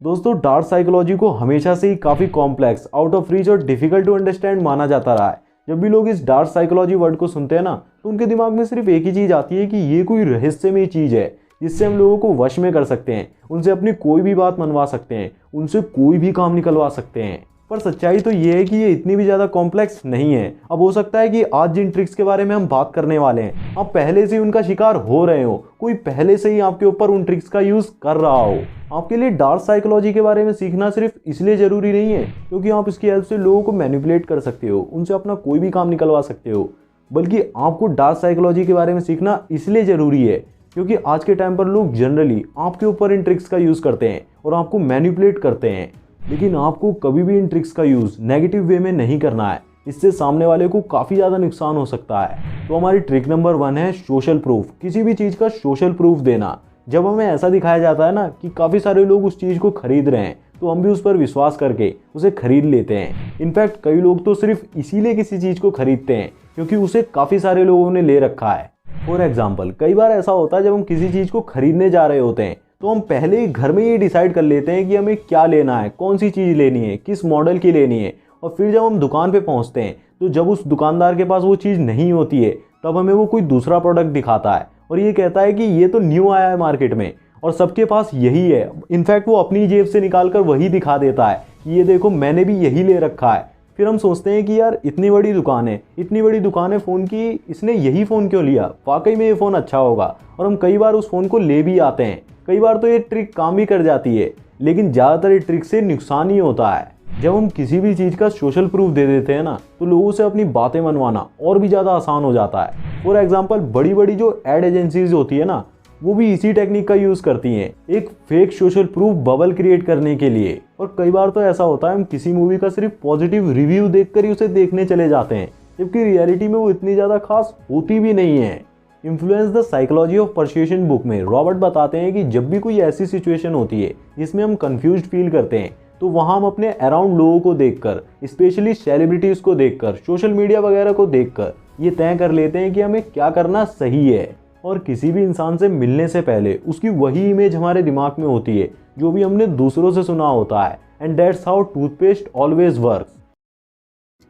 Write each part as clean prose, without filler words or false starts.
दोस्तों, dark psychology को हमेशा से ही काफ़ी कॉम्प्लेक्स, आउट ऑफ रीच और डिफिकल्ट टू अंडरस्टैंड माना जाता रहा है। जब भी लोग इस डार्क साइकोलॉजी वर्ड को सुनते हैं ना, तो उनके दिमाग में सिर्फ एक ही चीज़ आती है कि ये कोई रहस्यमयी चीज़ है जिससे हम लोगों को वश में कर सकते हैं, उनसे अपनी कोई भी बात मनवा सकते हैं, उनसे कोई भी काम निकलवा सकते हैं। पर सच्चाई तो ये है कि ये इतनी भी ज़्यादा कॉम्प्लेक्स नहीं है। अब हो सकता है कि आज जिन ट्रिक्स के बारे में हम बात करने वाले हैं, आप पहले से ही उनका शिकार हो रहे हो, कोई पहले से ही आपके ऊपर उन ट्रिक्स का यूज़ कर रहा हो। आपके लिए डार्क साइकोलॉजी के बारे में सीखना सिर्फ इसलिए ज़रूरी नहीं है क्योंकि आप इसकी हेल्प से लोगों को मैनिपुलेट कर सकते हो, उनसे अपना कोई भी काम निकलवा सकते हो, बल्कि आपको डार्क साइकोलॉजी के बारे में सीखना इसलिए ज़रूरी है क्योंकि आज के टाइम पर लोग जनरली आपके ऊपर इन ट्रिक्स का यूज़ करते हैं और आपको मैनिपुलेट करते हैं। लेकिन आपको कभी भी इन ट्रिक्स का यूज़ नेगेटिव वे में नहीं करना है, इससे सामने वाले को काफ़ी ज़्यादा नुकसान हो सकता है। तो हमारी ट्रिक नंबर 1 है सोशल प्रूफ। किसी भी चीज़ का सोशल प्रूफ देना। जब हमें ऐसा दिखाया जाता है ना कि काफ़ी सारे लोग उस चीज़ को खरीद रहे हैं, तो हम भी उस पर विश्वास करके उसे खरीद लेते हैं। इनफैक्ट कई लोग तो सिर्फ इसीलिए किसी चीज़ को खरीदते हैं क्योंकि उसे काफ़ी सारे लोगों ने ले रखा है। फॉर एग्जाम्पल, कई बार ऐसा होता है जब हम किसी चीज़ को खरीदने जा रहे होते हैं तो हम पहले ही घर में ये डिसाइड कर लेते हैं कि हमें क्या लेना है, कौन सी चीज़ लेनी है, किस मॉडल की लेनी है। और फिर जब हम दुकान पे पहुंचते हैं तो जब उस दुकानदार के पास वो चीज़ नहीं होती है, तब हमें वो कोई दूसरा प्रोडक्ट दिखाता है और ये कहता है कि ये तो न्यू आया है मार्केट में और सबके पास यही है। इनफैक्ट वो अपनी जेब से निकाल कर वही दिखा देता है कि ये देखो मैंने भी यही ले रखा है। फिर हम सोचते हैं कि यार इतनी बड़ी दुकान है, इतनी बड़ी दुकान है फ़ोन की, इसने यही फ़ोन क्यों लिया, वाकई में ये फ़ोन अच्छा होगा। और हम कई बार उस फ़ोन को ले भी आते हैं। कई बार तो ये ट्रिक काम भी कर जाती है, लेकिन ज़्यादातर ये ट्रिक से नुकसान ही होता है। जब हम किसी भी चीज़ का सोशल प्रूफ दे देते हैं ना, तो लोगों से अपनी बातें मनवाना और भी ज़्यादा आसान हो जाता है। फॉर एग्जाम्पल, बड़ी बड़ी जो एड एजेंसीज होती है ना, वो भी इसी टेक्निक का यूज़ करती हैं, एक fake social proof bubble create करने के लिए। और कई बार तो ऐसा होता है हम किसी मूवी का सिर्फ पॉजिटिव रिव्यू देखकर ही उसे देखने चले जाते हैं, जबकि रियलिटी में वो इतनी ज़्यादा खास होती भी नहीं है। Influence the psychology of persuasion book में रॉबर्ट बताते हैं कि जब भी कोई ऐसी सिचुएशन होती है जिसमें हम कंफ्यूज्ड फील करते हैं, तो वहाँ हम अपने अराउंड लोगों को देखकर, स्पेशली सेलिब्रिटीज़ को देखकर, सोशल मीडिया वगैरह को देखकर ये तय कर लेते हैं कि हमें क्या करना सही है। और किसी भी इंसान से मिलने से पहले उसकी वही इमेज हमारे दिमाग में होती है जो भी हमने दूसरों से सुना होता है। And that's how toothpaste always works.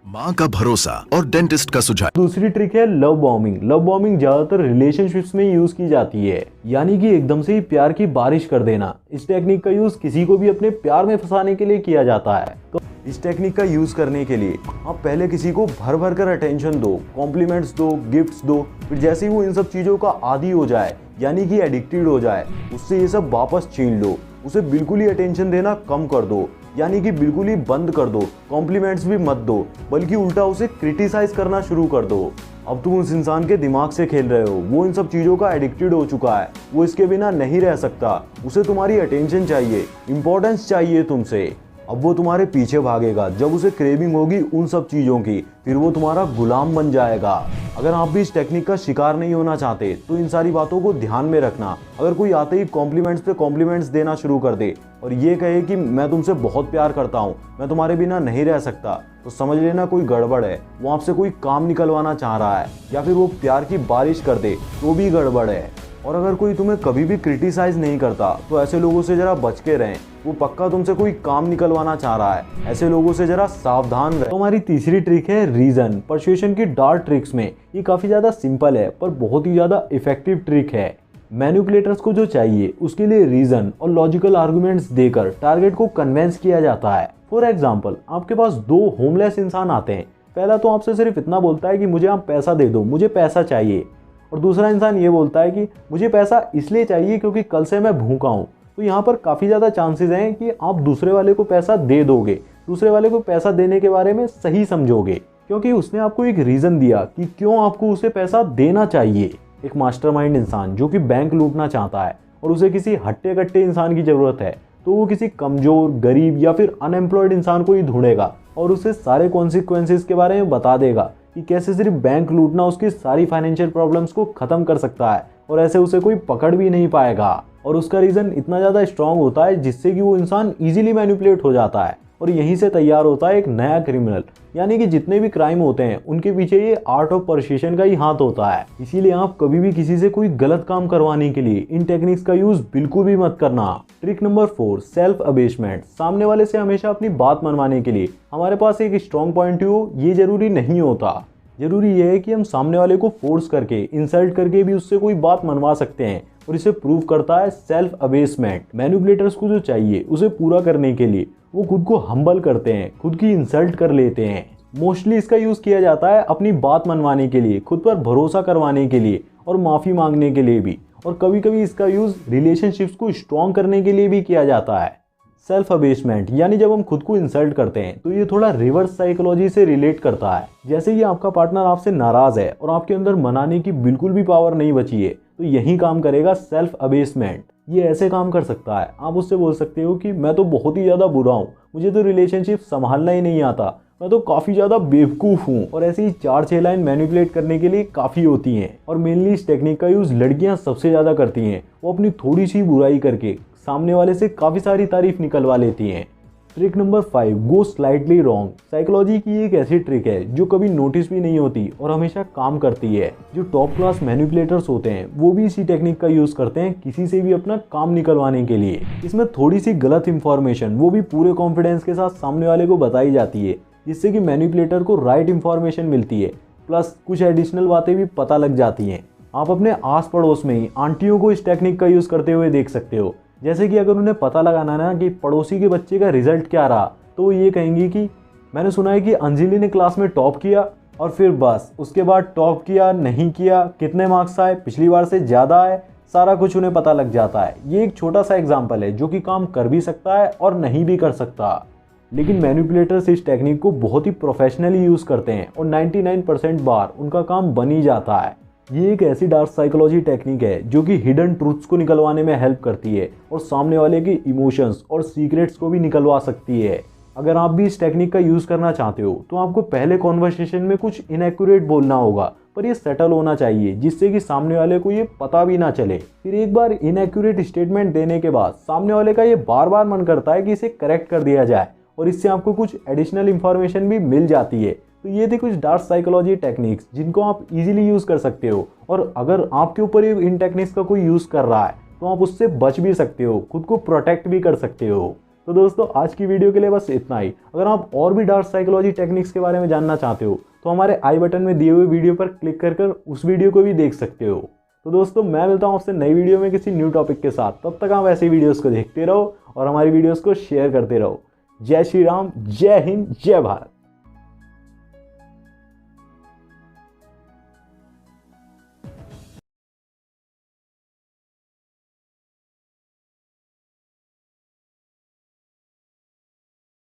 माँ का भरोसा और डेंटिस्ट का सुझाव। दूसरी ट्रिक है लव बॉम्बिंग। लव बॉम्बिंग ज्यादातर रिलेशनशिप्स में यूज की जाती है, यानी कि एकदम से ही प्यार की बारिश कर देना। इस टेक्निक का यूज किसी को भी अपने प्यार में फंसाने के लिए किया जाता है। तो इस टेक्निक का यूज करने के लिए आप पहले किसी को भर भर कर अटेंशन दो, कॉम्प्लीमेंट्स दो, गिफ्ट्स दो। फिर जैसे ही वो इन सब चीजों का आदी हो जाए, यानी कि एडिक्टेड हो जाए, उससे ये सब वापस छीन लो। उसे बिल्कुल ही अटेंशन देना कम कर दो, यानी कि बिल्कुल ही बंद कर दो। कॉम्प्लीमेंट्स भी मत दो, बल्कि उल्टा उसे क्रिटिसाइज करना शुरू कर दो। अब तुम उस इंसान के दिमाग से खेल रहे हो, वो इन सब चीज़ों का एडिक्टेड हो चुका है, वो इसके बिना नहीं रह सकता, उसे तुम्हारी अटेंशन चाहिए, इंपॉर्टेंस चाहिए तुमसे। अब वो तुम्हारे पीछे भागेगा, जब उसे क्रेविंग होगी उन सब चीज़ों की, फिर वो तुम्हारा गुलाम बन जाएगा। अगर आप भी इस टेक्निक का शिकार नहीं होना चाहते तो इन सारी बातों को ध्यान में रखना। अगर कोई आते ही कॉम्प्लीमेंट्स पे कॉम्प्लीमेंट्स देना शुरू कर दे और ये कहे कि मैं तुमसे बहुत प्यार करता हूँ, मैं तुम्हारे बिना नहीं रह सकता, तो समझ लेना कोई गड़बड़ है। वो आपसे कोई काम निकलवाना चाह रहा है, या फिर वो प्यार की बारिश कर दे तो भी गड़बड़ है। और अगर कोई तुम्हें कभी भी क्रिटिसाइज नहीं करता तो ऐसे लोगों से जरा बच के रहें, वो पक्का तुमसे कोई काम निकलवाना चाह रहा है। ऐसे लोगों से जरा सावधान रहें। तो हमारी तीसरी ट्रिक है रीजन। परसुएशन की डार्क ट्रिक्स में ये काफ़ी ज़्यादा सिंपल है पर बहुत ही ज़्यादा इफेक्टिव ट्रिक है। मैनिपुलेटर्स को जो चाहिए उसके लिए रीजन और लॉजिकल आर्गुमेंट्स देकर टारगेट को कन्वेंस किया जाता है। फॉर एग्जाम्पल, आपके पास 2 होमलेस इंसान आते हैं। पहला तो आपसे सिर्फ इतना बोलता है कि मुझे आप पैसा दे दो, मुझे पैसा चाहिए। और दूसरा इंसान ये बोलता है कि मुझे पैसा इसलिए चाहिए क्योंकि कल से मैं भूखा हूँ। तो यहाँ पर काफ़ी ज़्यादा चांसेस हैं कि आप दूसरे वाले को पैसा दे दोगे, दूसरे वाले को पैसा देने के बारे में सही समझोगे, क्योंकि उसने आपको एक रीज़न दिया कि क्यों आपको उसे पैसा देना चाहिए। एक मास्टरमाइंड इंसान जो कि बैंक लूटना चाहता है और उसे किसी हट्टे कट्टे इंसान की ज़रूरत है, तो वो किसी कमज़ोर, गरीब या फिर अनएम्प्लॉयड इंसान को ही ढूंढेगा और उसे सारे कॉन्सिक्वेंसेस के बारे में बता देगा कि कैसे सिर्फ बैंक लूटना उसकी सारी फाइनेंशियल प्रॉब्लम्स को ख़त्म कर सकता है, और ऐसे उसे कोई पकड़ भी नहीं पाएगा। और उसका रीज़न इतना ज़्यादा स्ट्रांग होता है जिससे कि वो इंसान ईजिली मैनिपुलेट हो जाता है और यहीं से तैयार होता है एक नया क्रिमिनल। यानी कि जितने भी क्राइम होते हैं उनके पीछे ये आर्ट ऑफ परsuasion का ही हाथ होता है। इसीलिए आप कभी भी किसी से कोई गलत काम करवाने के लिए इन टेक्निक्स का यूज बिल्कुल भी मत करना। Trick number 4, self abasement. सामने वाले से हमेशा अपनी बात मनवाने के लिए हमारे पास एक स्ट्रॉन्ग पॉइंट हो, ये जरूरी नहीं होता। जरूरी यह है कि हम सामने वाले को फोर्स करके, इंसल्ट करके भी उससे कोई बात मनवा सकते हैं, और इसे प्रूव करता है सेल्फ अबेसमेंट। मैनिपुलेटर्स को जो चाहिए उसे पूरा करने के लिए वो खुद को हम्बल करते हैं, खुद की इंसल्ट कर लेते हैं। मोस्टली इसका यूज किया जाता है अपनी बात मनवाने के लिए, खुद पर भरोसा करवाने के लिए और माफी मांगने के लिए भी, और कभी कभी इसका यूज रिलेशनशिप्स को स्ट्रॉन्ग करने के लिए भी किया जाता है। सेल्फ अबेसमेंट यानी जब हम खुद को इंसल्ट करते हैं तो ये थोड़ा रिवर्स साइकोलॉजी से रिलेट करता है। जैसे कि आपका पार्टनर आपसे नाराज है और आपके अंदर मनाने की बिल्कुल भी पावर नहीं बची है, तो यही काम करेगा सेल्फ अबेसमेंट। ये ऐसे काम कर सकता है, आप उससे बोल सकते हो कि मैं तो बहुत ही ज़्यादा बुरा हूँ, मुझे तो रिलेशनशिप संभालना ही नहीं आता, मैं तो काफ़ी ज़्यादा बेवकूफ़ हूँ। और ऐसी ही 4-6 लाइन मैनिपुलेट करने के लिए काफ़ी होती हैं। और मेनली इस टेक्निक का यूज़ लड़कियाँ सबसे ज़्यादा करती हैं। वो अपनी थोड़ी सी बुराई करके सामने वाले से काफ़ी सारी तारीफ निकलवा लेती हैं। ट्रिक नंबर 5, गो स्लाइटली रॉन्ग। साइकोलॉजी की एक ऐसी ट्रिक है जो कभी नोटिस भी नहीं होती और हमेशा काम करती है। जो टॉप क्लास मैनिपुलेटर्स होते हैं वो भी इसी टेक्निक का यूज़ करते हैं किसी से भी अपना काम निकलवाने के लिए। इसमें थोड़ी सी गलत इंफॉर्मेशन वो भी पूरे कॉन्फिडेंस के साथ सामने वाले को बताई जाती है, जिससे कि मैनिपुलेटर को राइट इंफॉर्मेशन मिलती है, प्लस कुछ एडिशनल बातें भी पता लग जाती हैं। आप अपने आस पड़ोस में ही आंटियों को इस टेक्निक का यूज़ करते हुए देख सकते हो। जैसे कि अगर उन्हें पता लगाना ना कि पड़ोसी के बच्चे का रिजल्ट क्या रहा, तो वो ये कहेंगी कि मैंने सुना है कि अंजलि ने क्लास में टॉप किया, और फिर बस उसके बाद टॉप किया नहीं किया, कितने मार्क्स आए, पिछली बार से ज़्यादा आए, सारा कुछ उन्हें पता लग जाता है। ये एक छोटा सा एग्जाम्पल है जो कि काम कर भी सकता है और नहीं भी कर सकता। लेकिन मैनिपुलेटर्स इस टेक्निक को बहुत ही प्रोफेशनली यूज़ करते हैं और 99% बार उनका काम बन ही जाता है। ये एक ऐसी डार्क साइकोलॉजी टेक्निक है जो कि हिडन ट्रूथ्स को निकलवाने में हेल्प करती है और सामने वाले की इमोशंस और सीक्रेट्स को भी निकलवा सकती है। अगर आप भी इस टेक्निक का यूज़ करना चाहते हो तो आपको पहले कॉन्वर्सेशन में कुछ इनएक्यूरेट बोलना होगा, पर ये सेटल होना चाहिए जिससे कि सामने वाले को ये पता भी ना चले। फिर एक बार इनएक्यूरेट स्टेटमेंट देने के बाद सामने वाले का ये बार बार मन करता है कि इसे करेक्ट कर दिया जाए, और इससे आपको कुछ एडिशनल इंफॉर्मेशन भी मिल जाती है। तो ये थे कुछ डार्क साइकोलॉजी टेक्निक्स जिनको आप इजीली यूज़ कर सकते हो, और अगर आपके ऊपर इन टेक्निक्स का कोई यूज़ कर रहा है तो आप उससे बच भी सकते हो, खुद को प्रोटेक्ट भी कर सकते हो। तो दोस्तों आज की वीडियो के लिए बस इतना ही। अगर आप और भी डार्क साइकोलॉजी टेक्निक्स के बारे में जानना चाहते हो तो हमारे आई बटन में दिए हुए वीडियो पर क्लिक कर उस वीडियो को भी देख सकते हो। तो दोस्तों मैं मिलता हूँ आपसे नई वीडियो में किसी न्यू टॉपिक के साथ। तब तक आप ऐसी वीडियोज़ को देखते रहो और हमारी वीडियोज़ को शेयर करते रहो। जय श्री राम, जय हिंद, जय भारत।